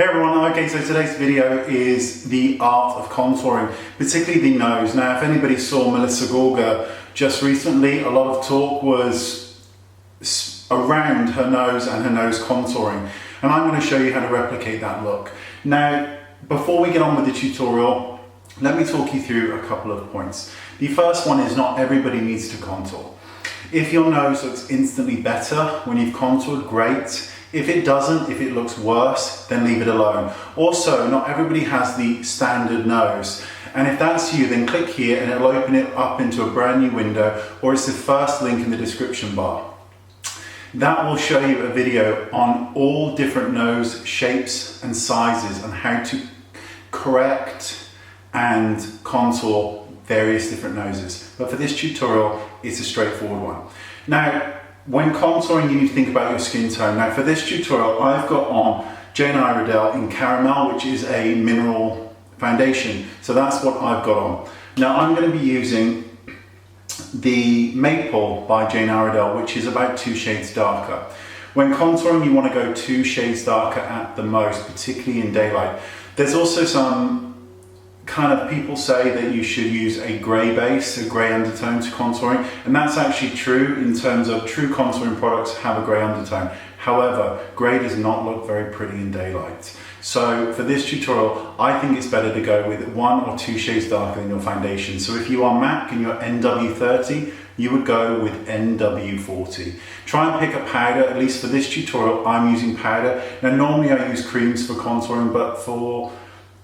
Hey everyone, okay, so today's video is the art of contouring, particularly the nose. Now, if anybody saw Melissa Gorga just recently, a lot of talk was around her nose and her nose contouring. And I'm going to show you how to replicate that look. Now, before we get on with the tutorial, let me talk you through a couple of points. The first one is not everybody needs to contour. If your nose looks instantly better when you've contoured, great. If it doesn't, if it looks worse, then leave it alone. Also, not everybody has the standard nose. And if that's you, then click here and it'll open it up into a brand new window, or it's the first link in the description bar. That will show you a video on all different nose shapes and sizes and how to correct and contour various different noses. But for this tutorial, it's a straightforward one. Now, when contouring, you need to think about your skin tone. Now, for this tutorial, I've got on Jane Iredale in Caramel, which is a mineral foundation. So that's what I've got on. Now, I'm going to be using the Maple by Jane Iredale, which is about 2 shades darker. When contouring, you want to go 2 shades darker at the most, particularly in daylight. There's also some kind of people say that you should use a grey base, a grey undertone to contouring, and that's actually true in terms of true contouring products have a grey undertone. However, grey does not look very pretty in daylight. So for this tutorial, I think it's better to go with 1 or 2 shades darker than your foundation. So if you are MAC and you're NW30, you would go with NW40. Try and pick a powder. At least for this tutorial, I'm using powder. Now normally I use creams for contouring, but for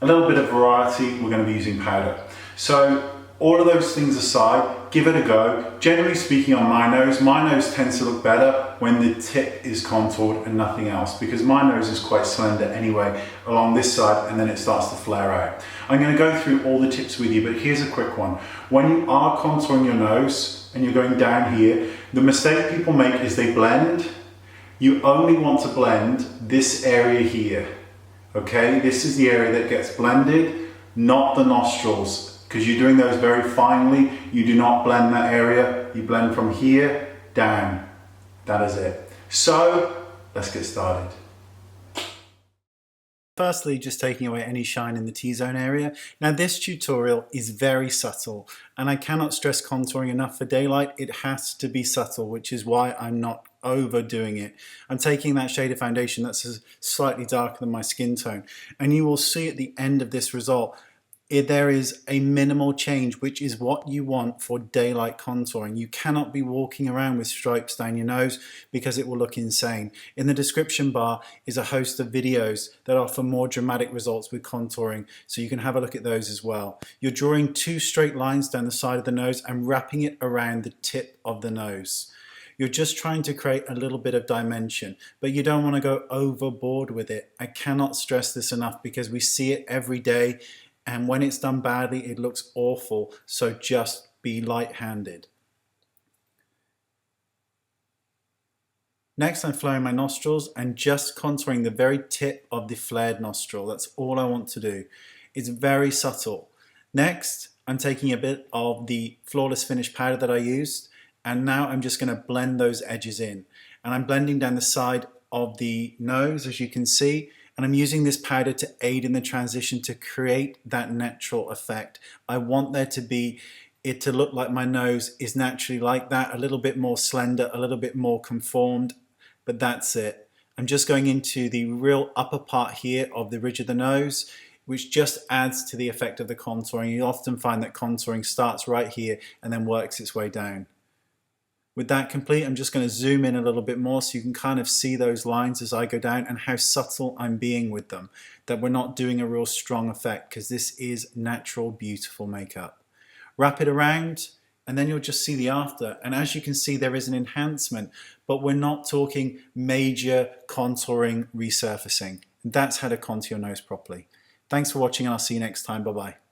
a little bit of variety, we're going to be using powder. So all of those things aside, give it a go. Generally speaking, on my nose tends to look better when the tip is contoured and nothing else, because my nose is quite slender anyway along this side, and then it starts to flare out. I'm going to go through all the tips with you, but here's a quick one. When you are contouring your nose and you're going down here, the mistake people make is they blend. You only want to blend this area here. Okay, this is the area that gets blended, not the nostrils, because you're doing those very finely. You do not blend that area. You blend from here down. That is it. So let's get started. Firstly, just taking away any shine in the T-zone area. Now this tutorial is very subtle, and I cannot stress contouring enough for daylight. It has to be subtle, which is why I'm not overdoing it. I'm taking that shade of foundation that's slightly darker than my skin tone, and you will see at the end of this result there is a minimal change, which is what you want for daylight contouring. You cannot be walking around with stripes down your nose because it will look insane. In the description bar is a host of videos that offer more dramatic results with contouring, so you can have a look at those as well. You're drawing 2 straight lines down the side of the nose and wrapping it around the tip of the nose. You're just trying to create a little bit of dimension, but you don't want to go overboard with it. I cannot stress this enough because we see it every day, and when it's done badly, it looks awful. So just be light-handed. Next, I'm flaring my nostrils and just contouring the very tip of the flared nostril. That's all I want to do. It's very subtle. Next, I'm taking a bit of the Flawless Finish powder that I used, and now I'm just going to blend those edges in. And I'm blending down the side of the nose, as you can see, and I'm using this powder to aid in the transition to create that natural effect. I want there to be it to look like my nose is naturally like that, a little bit more slender, a little bit more conformed, but that's it. I'm just going into the real upper part here of the ridge of the nose, which just adds to the effect of the contouring. You often find that contouring starts right here and then works its way down. With that complete, I'm just going to zoom in a little bit more so you can kind of see those lines as I go down and how subtle I'm being with them. That we're not doing a real strong effect, because this is natural, beautiful makeup. Wrap it around and then you'll just see the after. And as you can see, there is an enhancement, but we're not talking major contouring resurfacing. That's how to contour your nose properly. Thanks for watching, and I'll see you next time. Bye-bye.